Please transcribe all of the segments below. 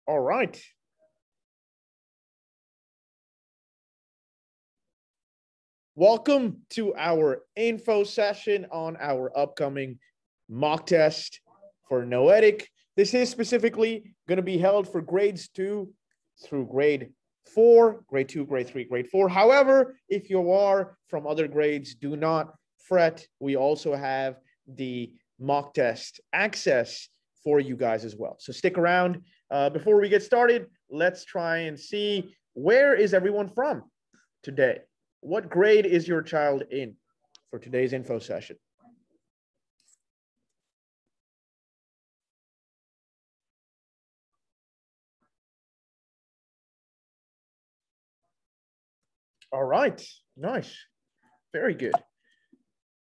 All right. Welcome to our info session on our upcoming mock test for Noetic. This is specifically going to be held for grades 2 through grade 4, grade 2, grade 3, grade 4. However, if you are from other grades, do not fret. We also have the mock test access for you guys as well. So stick around. Before we get started, let's try and see, where is everyone from today? What grade is your child in for today's info session? All right, nice, very good.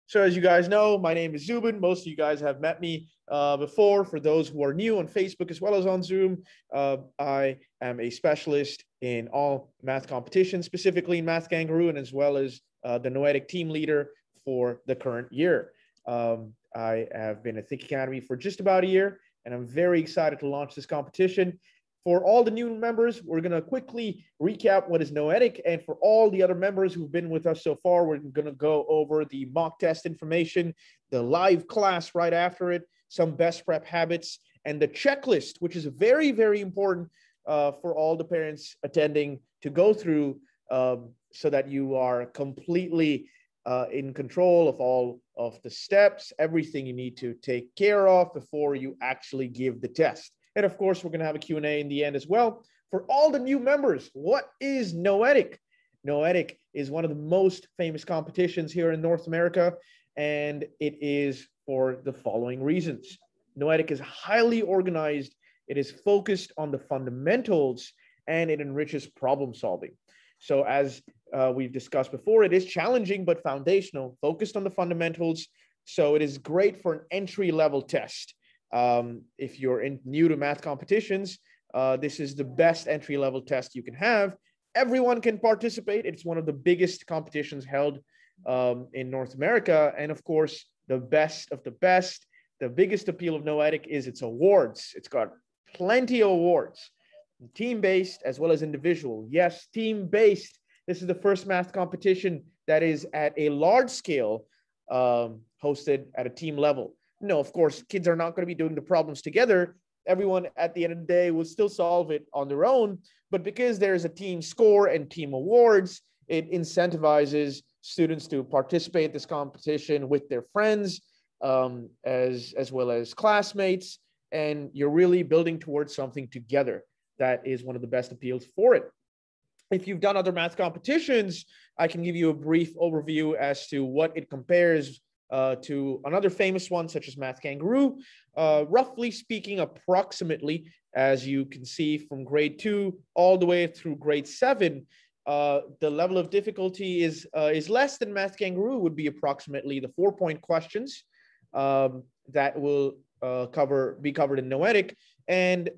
So as you guys know, my name is Zubin. Most of you guys have met me before. For those who are new on Facebook as well as on Zoom, I am a specialist in all math competitions, specifically in Math Kangaroo, and as well as the Noetic team leader for the current year. I have been at Think Academy for just about a year, and I'm very excited to launch this competition. For all the new members, we're going to quickly recap what is Noetic. And for all the other members who've been with us so far, we're going to go over the mock test information, the live class right after it, some best prep habits, and the checklist, which is very, very important for all the parents attending to go through so that you are completely in control of all of the steps, everything you need to take care of before you actually give the test. And of course, we're going to have a Q&A in the end as well. For all the new members, what is Noetic? Noetic is one of the most famous competitions here in North America, and it is for the following reasons. Noetic is highly organized, it is focused on the fundamentals, and it enriches problem solving. So as we've discussed before, it is challenging but foundational, focused on the fundamentals. So it is great for an entry-level test. If you're new to math competitions, this is the best entry-level test you can have. Everyone can participate. It's one of the biggest competitions held in North America. And of course, the best of the best, the biggest appeal of Noetic is its awards. It's got plenty of awards, team-based as well as individual. Yes, team-based. This is the first math competition that is at a large scale, hosted at a team level. No, of course, kids are not going to be doing the problems together. Everyone at the end of the day will still solve it on their own. But because there's a team score and team awards, it incentivizes students to participate in this competition with their friends, as well as classmates. And you're really building towards something together. That is one of the best appeals for it. If you've done other math competitions, I can give you a brief overview as to what it compares to another famous one, such as Math Kangaroo. Roughly speaking, approximately, as you can see from grade 2 all the way through grade 7, the level of difficulty is less than Math Kangaroo. Would be approximately the 4-point questions that will be covered in Noetic. And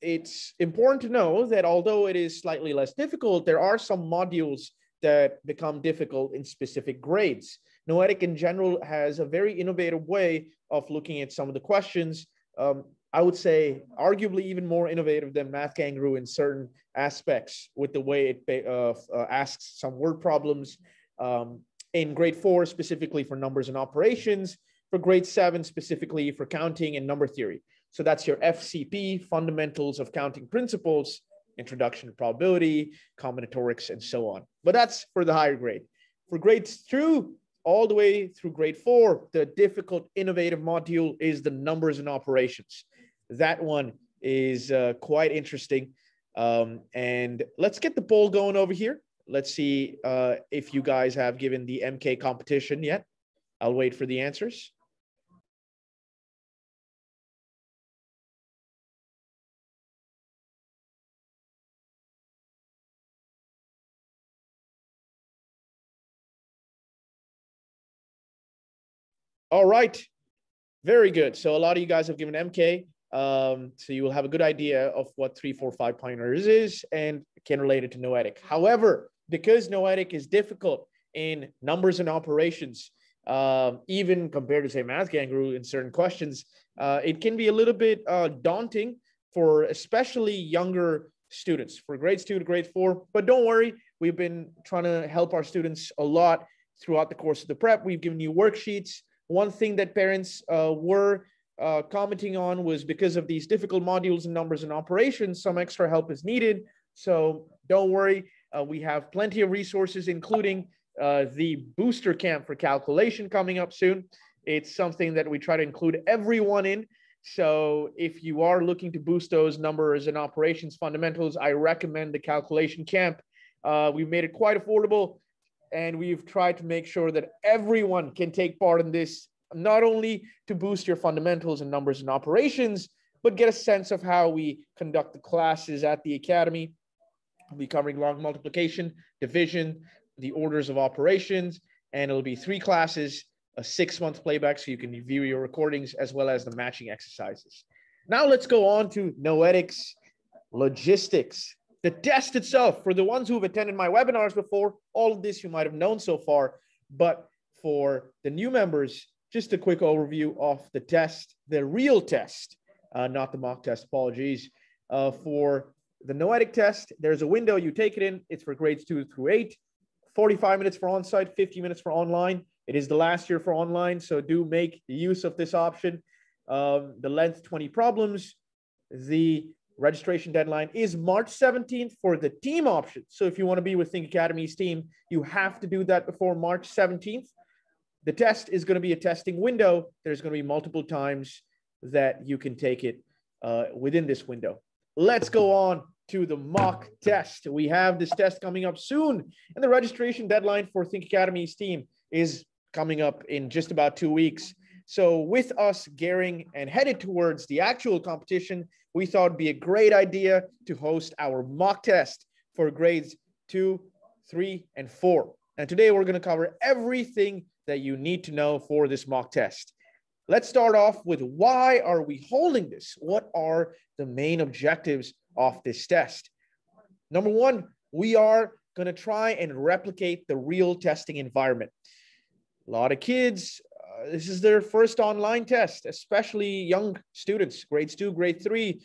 it's important to know that although it is slightly less difficult, there are some modules that become difficult in specific grades. Noetic in general has a very innovative way of looking at some of the questions. I would say arguably even more innovative than Math Kangaroo in certain aspects with the way it asks some word problems. In grade 4, specifically for numbers and operations, for grade 7, specifically for counting and number theory. So that's your FCP, Fundamentals of Counting Principles, Introduction to Probability, Combinatorics, and so on. But that's for the higher grade. For grades 2, all the way through grade 4, the difficult, innovative module is the numbers and operations. That one is quite interesting. And let's get the poll going over here. Let's see if you guys have given the MK competition yet. I'll wait for the answers. All right, very good. So a lot of you guys have given MK. So you will have a good idea of what 3, 4, 5 pointers is and can relate it to Noetic. However, because Noetic is difficult in numbers and operations, even compared to, say, Math Kangaroo in certain questions, it can be a little bit daunting for especially younger students, for grades 2 to grade 4. But don't worry, we've been trying to help our students a lot throughout the course of the prep. We've given you worksheets. One thing that parents were commenting on was because of these difficult modules and numbers and operations, some extra help is needed. So don't worry, we have plenty of resources, including the booster camp for calculation coming up soon. It's something that we try to include everyone in. So if you are looking to boost those numbers and operations fundamentals, I recommend the calculation camp. We've made it quite affordable, and we've tried to make sure that everyone can take part in this, not only to boost your fundamentals and numbers and operations, but get a sense of how we conduct the classes at the academy. We'll be covering log multiplication, division, the orders of operations, and it'll be 3 classes, a 6-month playback so you can view your recordings as well as the matching exercises. Now let's go on to Noetic's logistics. The test itself, for the ones who have attended my webinars before, all of this you might have known so far, but for the new members, just a quick overview of the test, the real test, not the mock test, apologies. For the Noetic test, there's a window you take it in. It's for grades 2 through 8, 45 minutes for on-site, 50 minutes for online. It is the last year for online, so do make use of this option. The length, 20 problems. The registration deadline is March 17th for the team option. So if you want to be with Think Academy's team, you have to do that before March 17th. The test is going to be a testing window. There's going to be multiple times that you can take it within this window. Let's go on to the mock test. We have this test coming up soon, and the registration deadline for Think Academy's team is coming up in just about 2 weeks. So with us gearing and headed towards the actual competition, we thought it'd be a great idea to host our mock test for grades 2, 3, and 4. And today we're going to cover everything that you need to know for this mock test. Let's start off with why are we holding this? What are the main objectives of this test? Number one, we are going to try and replicate the real testing environment. A lot of kids, this is their first online test, especially young students, grades 2, grade 3.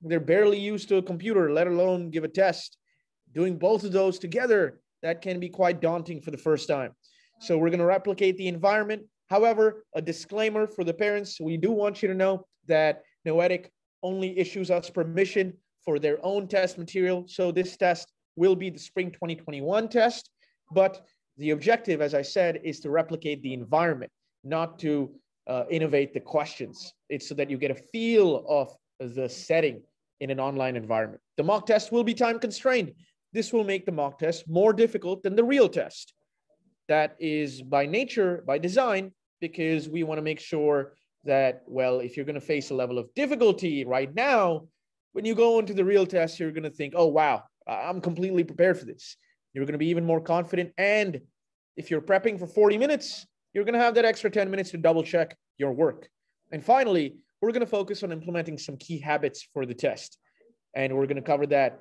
They're barely used to a computer, let alone give a test. Doing both of those together, that can be quite daunting for the first time. So we're going to replicate the environment. However, a disclaimer for the parents, we do want you to know that Noetic only issues us permission for their own test material. So this test will be the spring 2021 test, but the objective, as I said, is to replicate the environment, not to innovate the questions. It's so that you get a feel of the setting in an online environment. The mock test will be time constrained. This will make the mock test more difficult than the real test. That is by nature, by design, because we want to make sure that, well, if you're going to face a level of difficulty right now, when you go into the real test, you're going to think, oh, wow, I'm completely prepared for this. You're going to be even more confident. And if you're prepping for 40 minutes, you're going to have that extra 10 minutes to double check your work. And finally, we're going to focus on implementing some key habits for the test. And we're going to cover that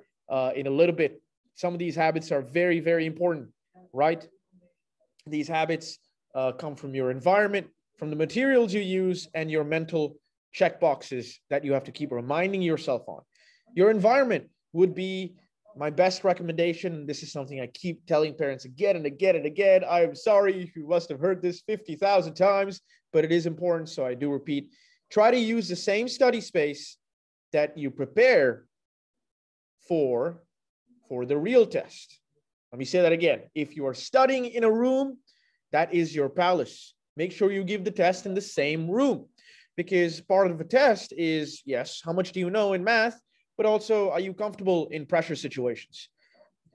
in a little bit. Some of these habits are very, very important, right? These habits come from your environment, from the materials you use, and your mental checkboxes that you have to keep reminding yourself on. Your environment would be my best recommendation. This is something I keep telling parents again and again and again. I'm sorry if you must have heard this 50,000 times, but it is important, so I do repeat. Try to use the same study space that you prepare for the real test. Let me say that again. If you are studying in a room, that is your palace. Make sure you give the test in the same room, because part of the test is, yes, how much do you know in math, but also, are you comfortable in pressure situations?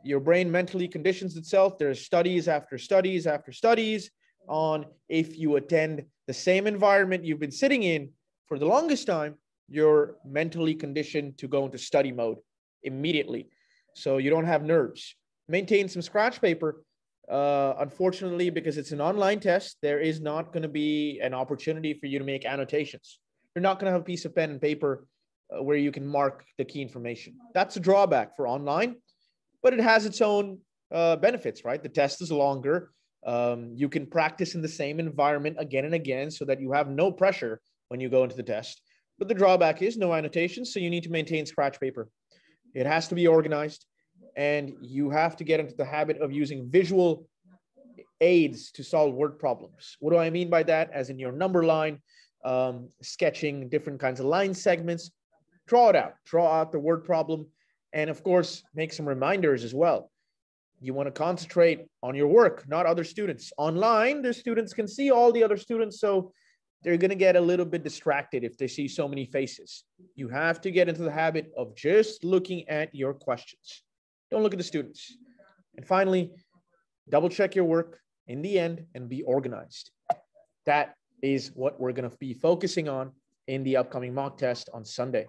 Your brain mentally conditions itself. There's studies after studies after studies on if you attend the same environment you've been sitting in for the longest time, you're mentally conditioned to go into study mode immediately. So you don't have nerves. Maintain some scratch paper. Unfortunately, because it's an online test, there is not going to be an opportunity for you to make annotations. You're not going to have a piece of pen and paper where you can mark the key information. That's a drawback for online, but it has its own benefits, right? The test is longer. You can practice in the same environment again and again so that you have no pressure when you go into the test. but the drawback is no annotations, so you need to maintain scratch paper. It has to be organized, and you have to get into the habit of using visual aids to solve word problems. What do I mean by that? As in your number line, sketching different kinds of line segments, draw out the word problem, and of course, make some reminders as well. You want to concentrate on your work, not other students. Online, the students can see all the other students, so they're going to get a little bit distracted if they see so many faces. You have to get into the habit of just looking at your questions. Don't look at the students. And finally, double check your work in the end and be organized. That is what we're going to be focusing on in the upcoming mock test on Sunday.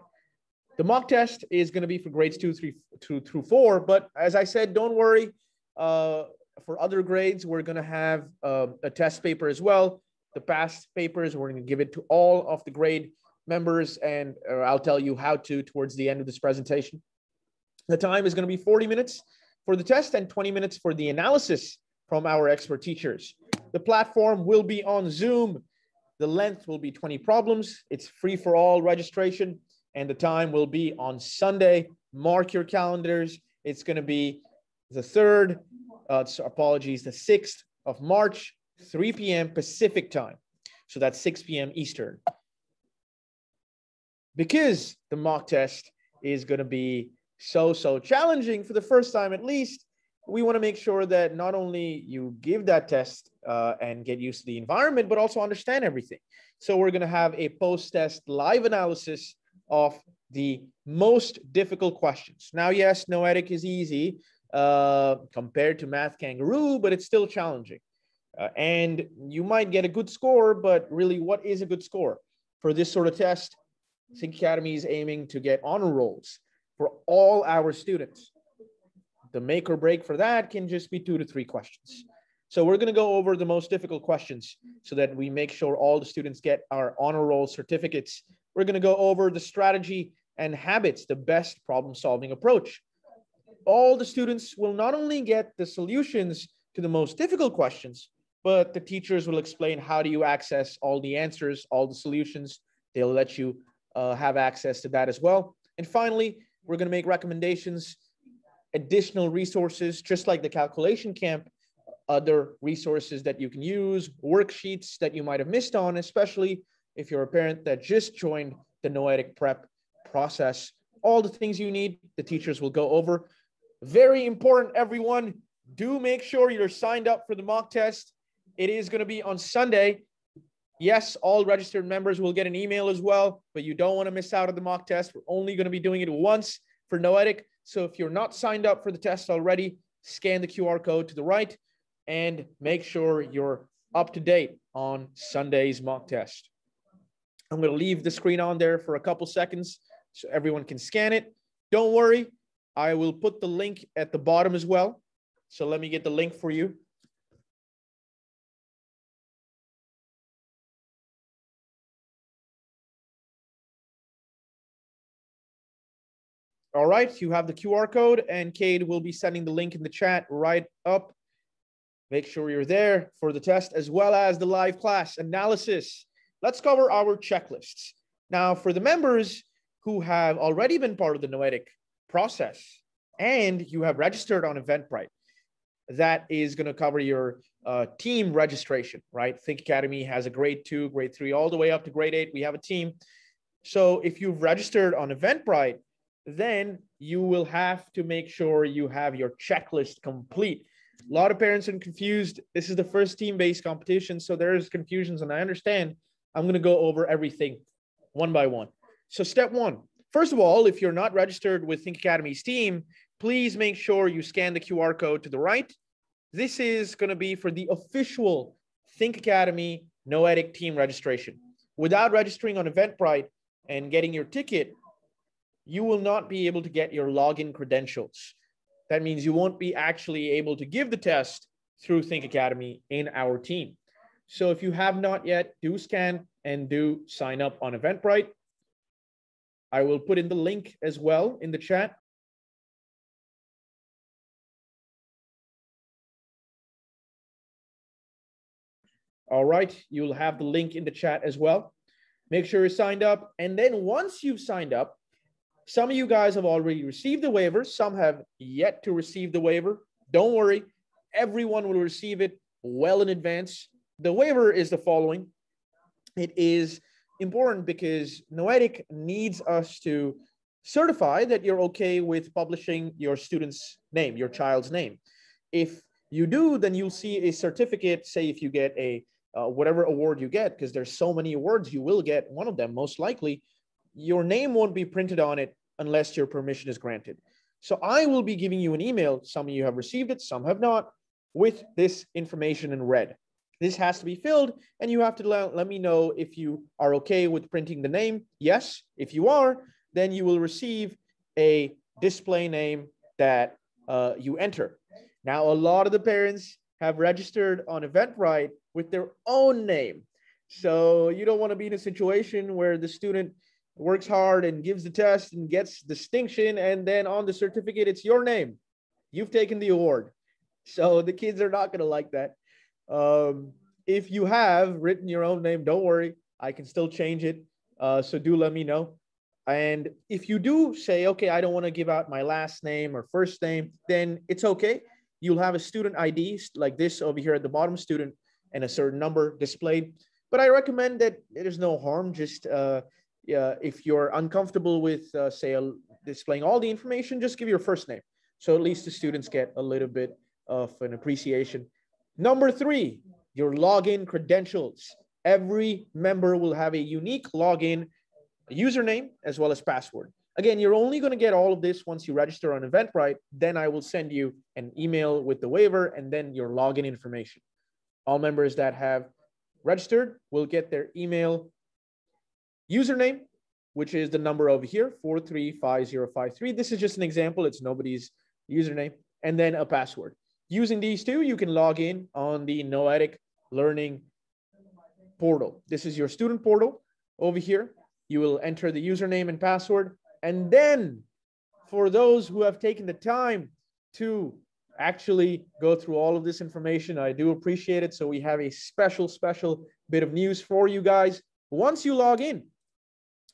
The mock test is going to be for grades 2 through 4, but as I said, don't worry. For other grades, we're going to have a test paper as well. The past papers, we're going to give it to all of the grade members, and I'll tell you how to towards the end of this presentation. The time is going to be 40 minutes for the test and 20 minutes for the analysis from our expert teachers. The platform will be on Zoom. The length will be 20 problems. It's free for all registration, and the time will be on Sunday. Mark your calendars. It's going to be the 3rd, the 6th of March, 3 p.m. Pacific time. So that's 6 p.m. Eastern. Because the mock test is going to be so challenging for the first time at least, we want to make sure that not only you give that test and get used to the environment, but also understand everything. So we're going to have a post-test live analysis of the most difficult questions. Now, yes, Noetic is easy compared to Math Kangaroo, but it's still challenging. And you might get a good score, but really, what is a good score? For this sort of test, Think Academy is aiming to get honor rolls for all our students. The make or break for that can just be 2 to 3 questions. So we're going to go over the most difficult questions so that we make sure all the students get our honor roll certificates. We're going to go over the strategy and habits, the best problem-solving approach. All the students will not only get the solutions to the most difficult questions, but the teachers will explain how do you access all the answers, all the solutions. They'll let you have access to that as well. And finally, we're going to make recommendations, additional resources, just like the calculation camp, other resources that you can use, worksheets that you might have missed on, especially if you're a parent that just joined the Noetic prep process. All the things you need, the teachers will go over. Very important, everyone. Do make sure you're signed up for the mock test. It is going to be on Sunday. Yes, all registered members will get an email as well, but you don't want to miss out on the mock test. We're only going to be doing it once for Noetic. So if you're not signed up for the test already, scan the QR code to the right and make sure you're up to date on Sunday's mock test. I'm going to leave the screen on there for a couple seconds so everyone can scan it. Don't worry, I will put the link at the bottom as well. So let me get the link for you. All right, you have the QR code, and Cade will be sending the link in the chat right up. Make sure you're there for the test as well as the live class analysis. Let's cover our checklists. Now, for the members who have already been part of the Noetic process and you have registered on Eventbrite, that is going to cover your team registration, right? Think Academy has a grade 2, grade 3, all the way up to grade 8. We have a team. So if you've registered on Eventbrite, then you will have to make sure you have your checklist complete. A lot of parents are confused. This is the first team-based competition, so there's confusions, and I understand. I'm going to go over everything one by one. So step 1, first of all, if you're not registered with Think Academy's team, please make sure you scan the QR code to the right. This is going to be for the official Think Academy Noetic team registration. Without registering on Eventbrite and getting your ticket, you will not be able to get your login credentials. That means you won't be actually able to give the test through Think Academy in our team. So if you have not yet, do scan and do sign up on Eventbrite. I will put in the link as well in the chat. All right, you'll have the link in the chat as well. Make sure you're signed up. And then once you've signed up, some of you guys have already received the waiver. Some have yet to receive the waiver. Don't worry. Everyone will receive it well in advance. The waiver is the following. It is important because Noetic needs us to certify that you're okay with publishing your student's name, your child's name. If you do, then you'll see a certificate. Say if you get a whatever award you get, because there's so many awards, you will get one of them most likely. Your name won't be printed on it unless your permission is granted. So I will be giving you an email. Some of you have received it, some have not, with this information in red. This has to be filled, and you have to let me know if you are okay with printing the name. Yes, if you are, then you will receive a display name that you enter. Now, a lot of the parents have registered on Eventbrite with their own name. So you don't want to be in a situation where the student works hard and gives the test and gets distinction, and then on the certificate, it's your name. You've taken the award. So the kids are not going to like that. If you have written your own name, don't worry. I can still change it. So do let me know. And if you do say, okay, I don't want to give out my last name or first name, then it's okay. You'll have a student ID like this over here at the bottom, student, and a certain number displayed. But I recommend that there's no harm. Just if you're uncomfortable with, say, displaying all the information, just give your first name. So at least the students get a little bit of an appreciation. Number 3, your login credentials. Every member will have a unique login username as well as password. Again, you're only going to get all of this once you register on Eventbrite. Then I will send you an email with the waiver and then your login information. All members that have registered will get their email username, which is the number over here, 435053. This is just an example. It's nobody's username. And then a password. Using these two, you can log in on the Noetic Learning portal. This is your student portal over here. You will enter the username and password. And then for those who have taken the time to actually go through all of this information, I do appreciate it. So we have a special bit of news for you guys. Once you log in,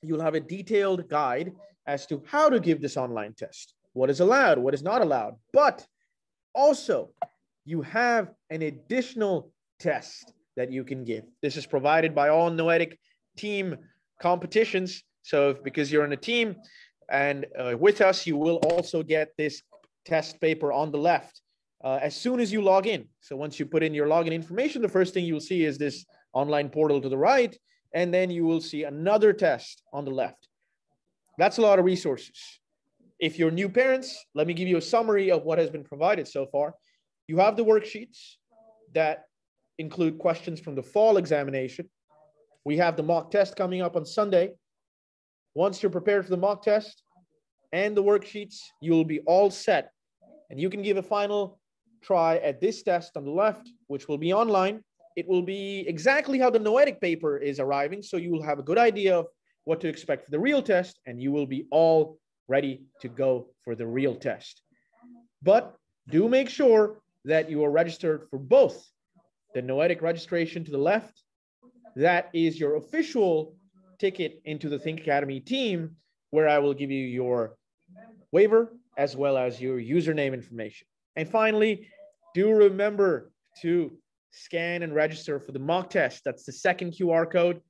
you'll have a detailed guide as to how to give this online test. What is allowed, what is not allowed. But also, you have an additional test that you can give. This is provided by all Noetic team competitions. So because you're in a team and with us, you will also get this test paper on the left as soon as you log in. So once you put in your login information, the first thing you'll see is this online portal to the right, and then you will see another test on the left. That's a lot of resources. If you're new parents, let me give you a summary of what has been provided so far. You have the worksheets that include questions from the fall examination. We have the mock test coming up on Sunday. Once you're prepared for the mock test and the worksheets, you will be all set. And you can give a final try at this test on the left, which will be online. It will be exactly how the Noetic paper is arriving. So you will have a good idea of what to expect for the real test, and you will be all ready to go for the real test. But do make sure that you are registered for both. The Noetic registration to the left, that is your official ticket into the Think Academy team, where I will give you your waiver as well as your username information. And finally, do remember to scan and register for the mock test. That's the second QR code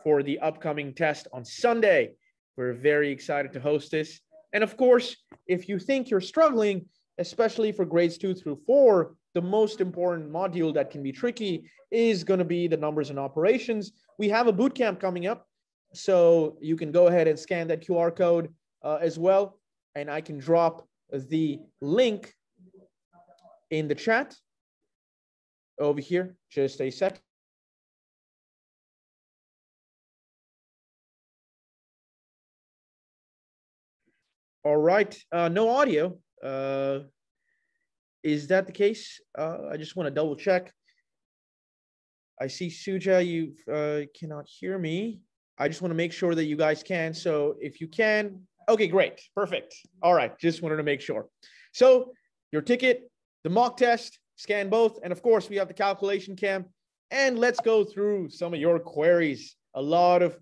for the upcoming test on Sunday. We're very excited to host this. And of course, if you think you're struggling, especially for grades 2 through 4, the most important module that can be tricky is going to be the numbers and operations. We have a boot camp coming up, so you can go ahead and scan that QR code as well. And I can drop the link in the chat over here. Just a second. All right, no audio. Is that the case? I just want to double check. I see Suja, you cannot hear me. I just want to make sure that you guys can. So if you can, okay, great, perfect. All right, just wanted to make sure. So your ticket, the mock test, scan both. And of course, we have the calculation camp. And let's go through some of your queries. A lot of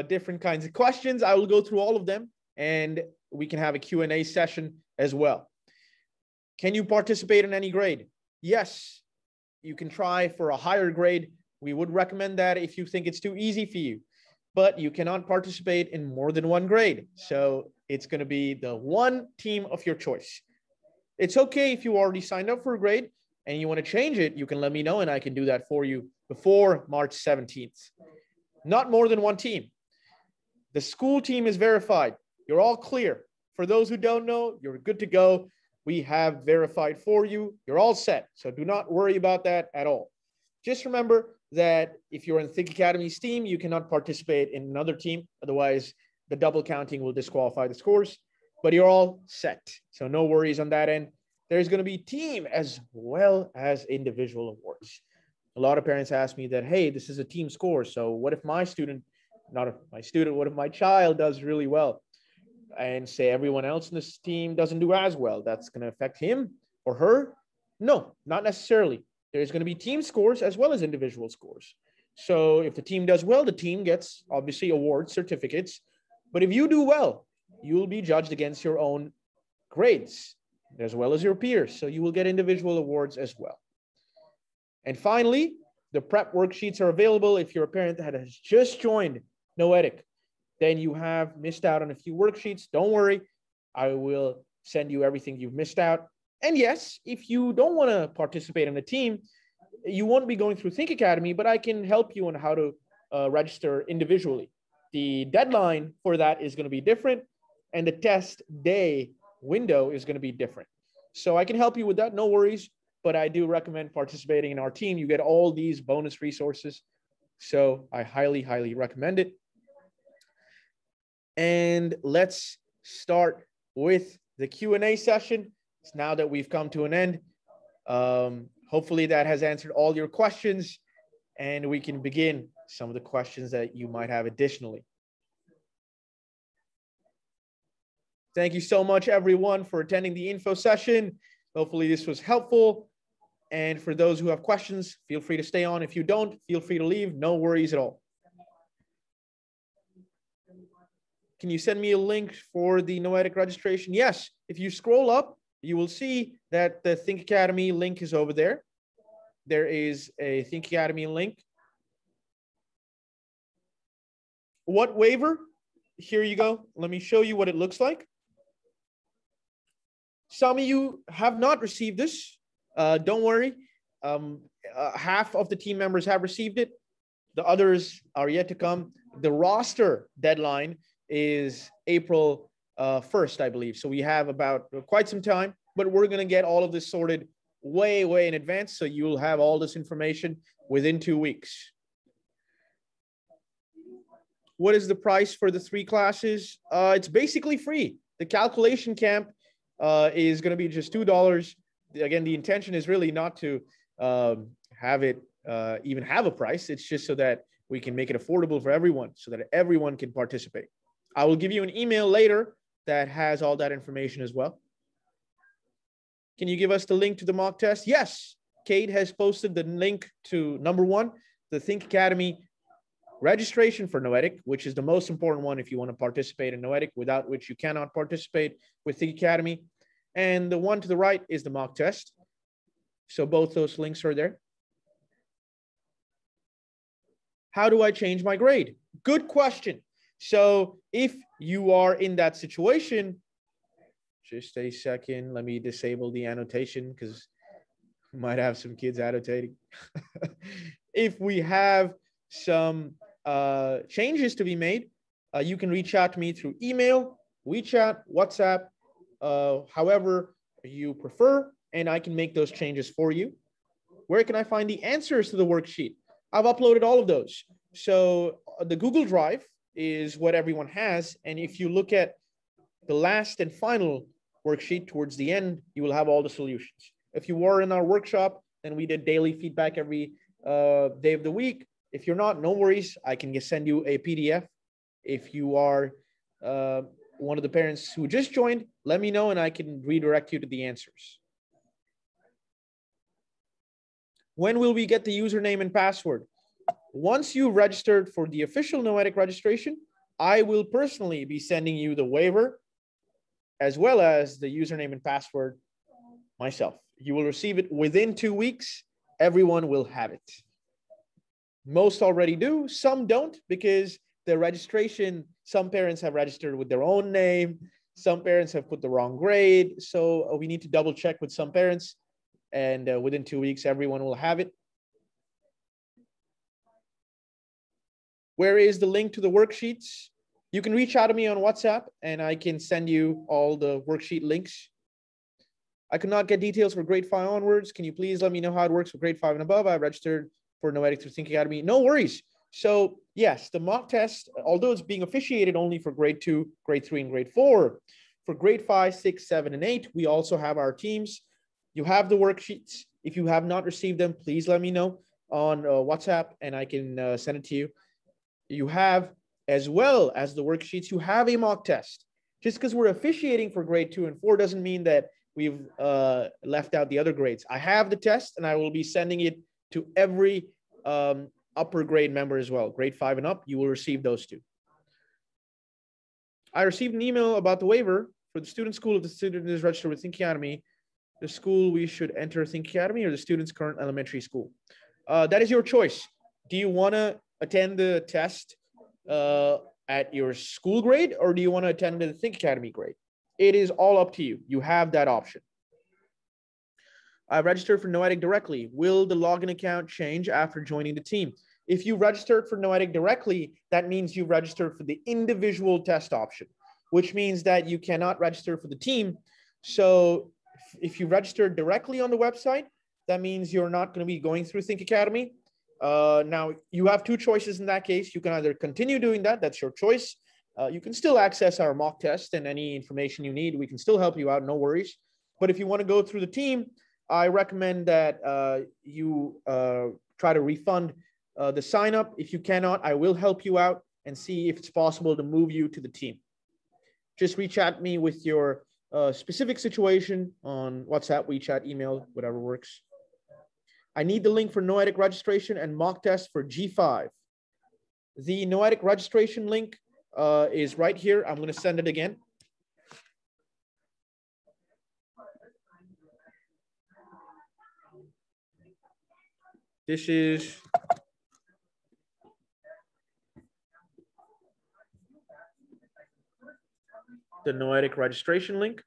different kinds of questions. I will go through all of them, and we can have a Q&A session as well. Can you participate in any grade? Yes, you can try for a higher grade. We would recommend that if you think it's too easy for you, but you cannot participate in more than one grade. So it's going to be the one team of your choice. It's okay if you already signed up for a grade and you want to change it, you can let me know and I can do that for you before March 17th. Not more than one team. The school team is verified. You're all clear. For those who don't know, you're good to go. We have verified for you. You're all set. So do not worry about that at all. Just remember that if you're in Think Academy's team, you cannot participate in another team. Otherwise, the double counting will disqualify the scores. But you're all set. So no worries on that end. There's going to be team as well as individual awards. A lot of parents ask me that, hey, this is a team score. So what if my student, not if my student, what if my child does really well? And say everyone else in this team doesn't do as well? That's going to affect him or her? No, not necessarily. There's going to be team scores as well as individual scores. So if the team does well, the team gets obviously awards, certificates. But if you do well, you'll be judged against your own grades as well as your peers. So you will get individual awards as well. And finally, the prep worksheets are available. If you're a parent that has just joined Noetic, then you have missed out on a few worksheets. Don't worry. I will send you everything you've missed out. And yes, if you don't want to participate in a team, you won't be going through Think Academy, but I can help you on how to register individually. The deadline for that is going to be different, and the test day window is going to be different. So I can help you with that, no worries, but I do recommend participating in our team. You get all these bonus resources. So I highly, highly recommend it. And let's start with the Q&A session. It's now that we've come to an end. Hopefully that has answered all your questions, and we can begin some of the questions that you might have additionally. Thank you so much, everyone, for attending the info session. Hopefully this was helpful. And for those who have questions, feel free to stay on. If you don't, feel free to leave. No worries at all. Can you send me a link for the Noetic registration? Yes. If you scroll up, you will see that the Think Academy link is over there. There is a Think Academy link. What waiver? Here you go. Let me show you what it looks like. Some of you have not received this. Don't worry. Half of the team members have received it. The others are yet to come. The roster deadline is April 1st, I believe. So we have about quite some time, but we're going to get all of this sorted way, way in advance. So you'll have all this information within 2 weeks. What is the price for the 3 classes? It's basically free. The calculation camp is going to be just $2. Again, the intention is really not to have it even have a price. It's just so that we can make it affordable for everyone, so that everyone can participate. I will give you an email later that has all that information as well. Can you give us the link to the mock test? Yes, Kate has posted the link to number 1, the Think Academy registration for Noetic, which is the most important one if you want to participate in Noetic, without which you cannot participate with Think Academy. And the one to the right is the mock test. So both those links are there. How do I change my grade? Good question. So if you are in that situation, just a second, let me disable the annotation because we might have some kids annotating. If we have some changes to be made, you can reach out to me through email, WeChat, WhatsApp, however you prefer, and I can make those changes for you. Where can I find the answers to the worksheet? I've uploaded all of those. So the Google Drive is what everyone has. And if you look at the last and final worksheet towards the end, you will have all the solutions. If you were in our workshop, then we did daily feedback every day of the week. If you're not, no worries. I can just send you a PDF. If you are one of the parents who just joined, let me know and I can redirect you to the answers. When will we get the username and password? Once you registered for the official Noetic registration, I will personally be sending you the waiver as well as the username and password myself. You will receive it within 2 weeks. Everyone will have it. Most already do, some don't, because the registration, some parents have registered with their own name, some parents have put the wrong grade. So we need to double check with some parents, and within 2 weeks, everyone will have it. Where is the link to the worksheets? You can reach out to me on WhatsApp and I can send you all the worksheet links. I could not get details for grade 5 onwards. Can you please let me know how it works for grade 5 and above? I registered for Noetic through Think Academy. No worries. So yes, the mock test, although it's being officiated only for grade 2, grade 3, and grade 4, for grade 5, 6, 7, and 8, we also have our teams. You have the worksheets. If you have not received them, please let me know on WhatsApp and I can send it to you. You have, as well as the worksheets, you have a mock test. Just because we're officiating for grade 2 and 4 doesn't mean that we've left out the other grades. I have the test and I will be sending it to every upper grade member as well. Grade 5 and up, you will receive those too. I received an email about the waiver for the student school. If the student is registered with Think Academy, the school we should enter Think Academy or the student's current elementary school. That is your choice. Do you want to attend the test at your school grade, or do you want to attend the Think Academy grade? It is all up to you. You have that option. I registered for Noetic directly. Will the login account change after joining the team? If you registered for Noetic directly, that means you registered for the individual test option, which means that you cannot register for the team. So if you registered directly on the website, that means you're not going to be going through Think Academy. Now, you have two choices in that case. You can either continue doing that. That's your choice. You can still access our mock test and any information you need. We can still help you out. No worries. But if you want to go through the team, I recommend that you try to refund the sign up. If you cannot, I will help you out and see if it's possible to move you to the team. Just reach out to me with your specific situation on WhatsApp, WeChat, email, whatever works. I need the link for Noetic registration and mock test for G5. The Noetic registration link is right here. I'm going to send it again. This is the Noetic registration link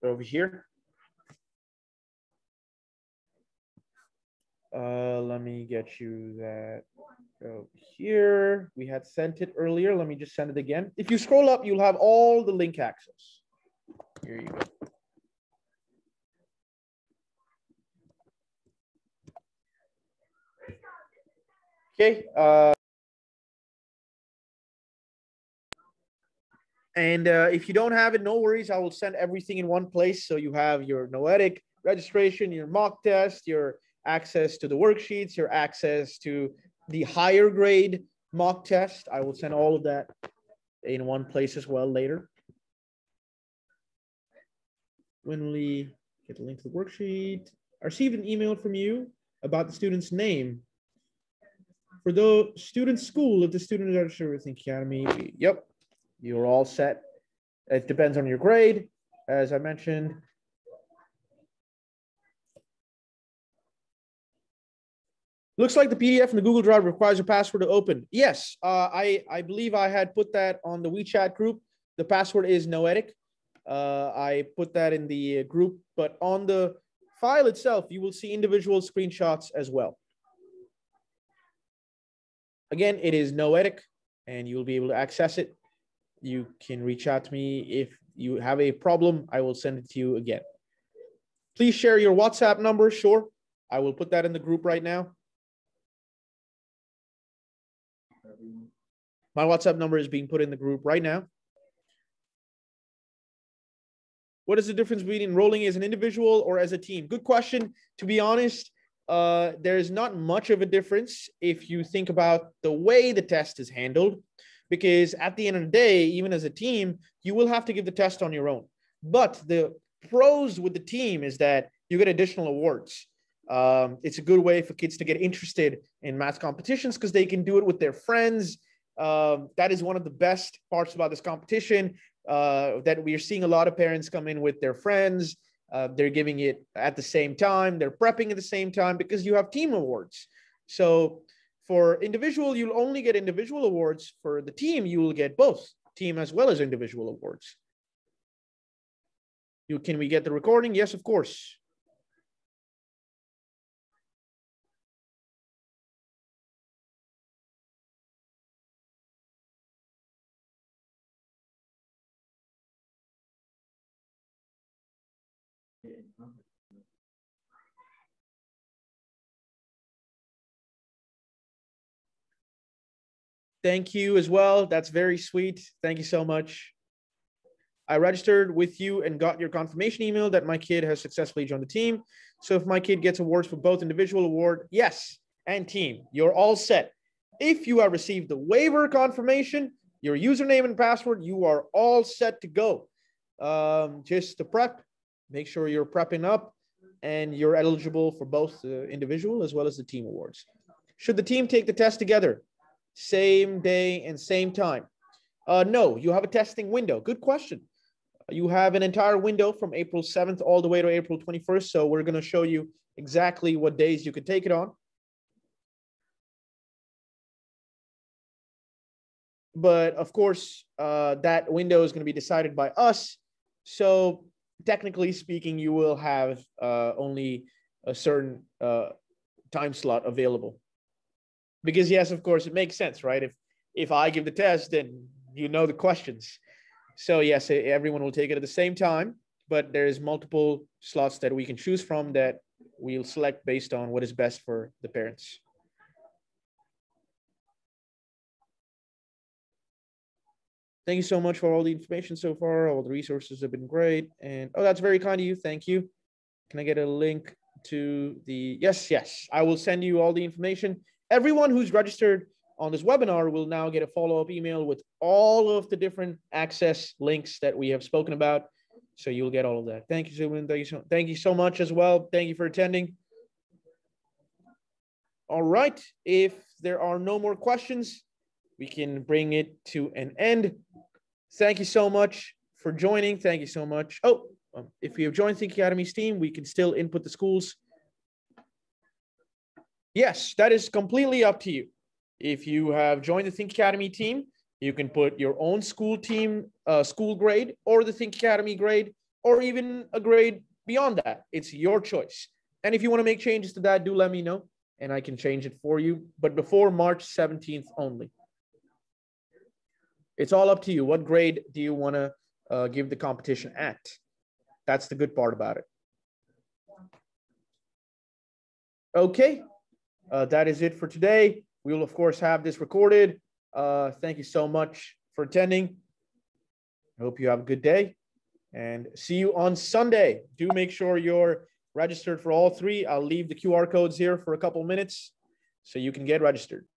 over here. Let me get you that over here. We had sent it earlier. Let me just send it again. If you scroll up, you'll have all the link access. Here you go. Okay. And if you don't have it, no worries. I will send everything in one place. So you have your Noetic registration, your mock test, your access to the worksheets, your access to the higher grade mock test. I will send all of that in one place as well later. When we get the link to the worksheet, I received an email from you about the student's name. For the student's school, if the student is registered with Think Academy, yep, you're all set. It depends on your grade, as I mentioned. Looks like the PDF in the Google Drive requires a password to open. Yes, I believe I had put that on the WeChat group. The password is Noetic. I put that in the group, but on the file itself, you will see individual screenshots as well. Again, it is Noetic, and you'll be able to access it. You can reach out to me if you have a problem. I will send it to you again. Please share your WhatsApp number. Sure, I will put that in the group right now. My WhatsApp number is being put in the group right now. What is the difference between enrolling as an individual or as a team? Good question. To be honest, there's not much of a difference if you think about the way the test is handled, because at the end of the day, even as a team, you will have to give the test on your own. But the pros with the team is that you get additional awards. It's a good way for kids to get interested in math competitions because they can do it with their friends. That is one of the best parts about this competition, that we are seeing a lot of parents come in with their friends. They're giving it at the same time. They're prepping at the same time because you have team awards. So for individual, you'll only get individual awards. For the team, you will get both team as well as individual awards. Can we get the recording? Yes, of course. Thank you as well. That's very sweet. Thank you so much. I registered with you and got your confirmation email that my kid has successfully joined the team. So if my kid gets awards for both individual award, yes, and team, you're all set. If you have received the waiver confirmation, your username and password, you are all set to go. Just to prep, make sure you're prepping up and you're eligible for both the individual as well as the team awards. Should the team take the test together? Same day and same time? No, you have a testing window. Good question. You have an entire window from April 7th all the way to April 21st. So we're going to show you exactly what days you could take it on. But of course, that window is going to be decided by us. So technically speaking, you will have only a certain time slot available. Because yes, of course, it makes sense, right? If I give the test, then you know the questions. So yes, everyone will take it at the same time, but there's multiple slots that we can choose from that we'll select based on what is best for the parents. Thank you so much for all the information so far. All the resources have been great. And oh, that's very kind of you. Thank you. Can I get a link to the, yes, I will send you all the information. Everyone who's registered on this webinar will now get a follow-up email with all of the different access links that we have spoken about. So you'll get all of that. Thank you, Zubin. Thank you so much as well. Thank you for attending. All right. If there are no more questions, we can bring it to an end. Thank you so much for joining. Thank you so much. Oh, if you have joined Think Academy's team, we can still input the schools. Yes, that is completely up to you. If you have joined the Think Academy team, you can put your own school team, school grade, or the Think Academy grade, or even a grade beyond that. It's your choice. And if you want to make changes to that, do let me know, and I can change it for you. But before March 17th only. It's all up to you. What grade do you want to give the competition at? That's the good part about it. Okay, that is it for today. We will, of course, have this recorded. Thank you so much for attending. I hope you have a good day and see you on Sunday. Do make sure you're registered for all three. I'll leave the QR codes here for a couple minutes so you can get registered.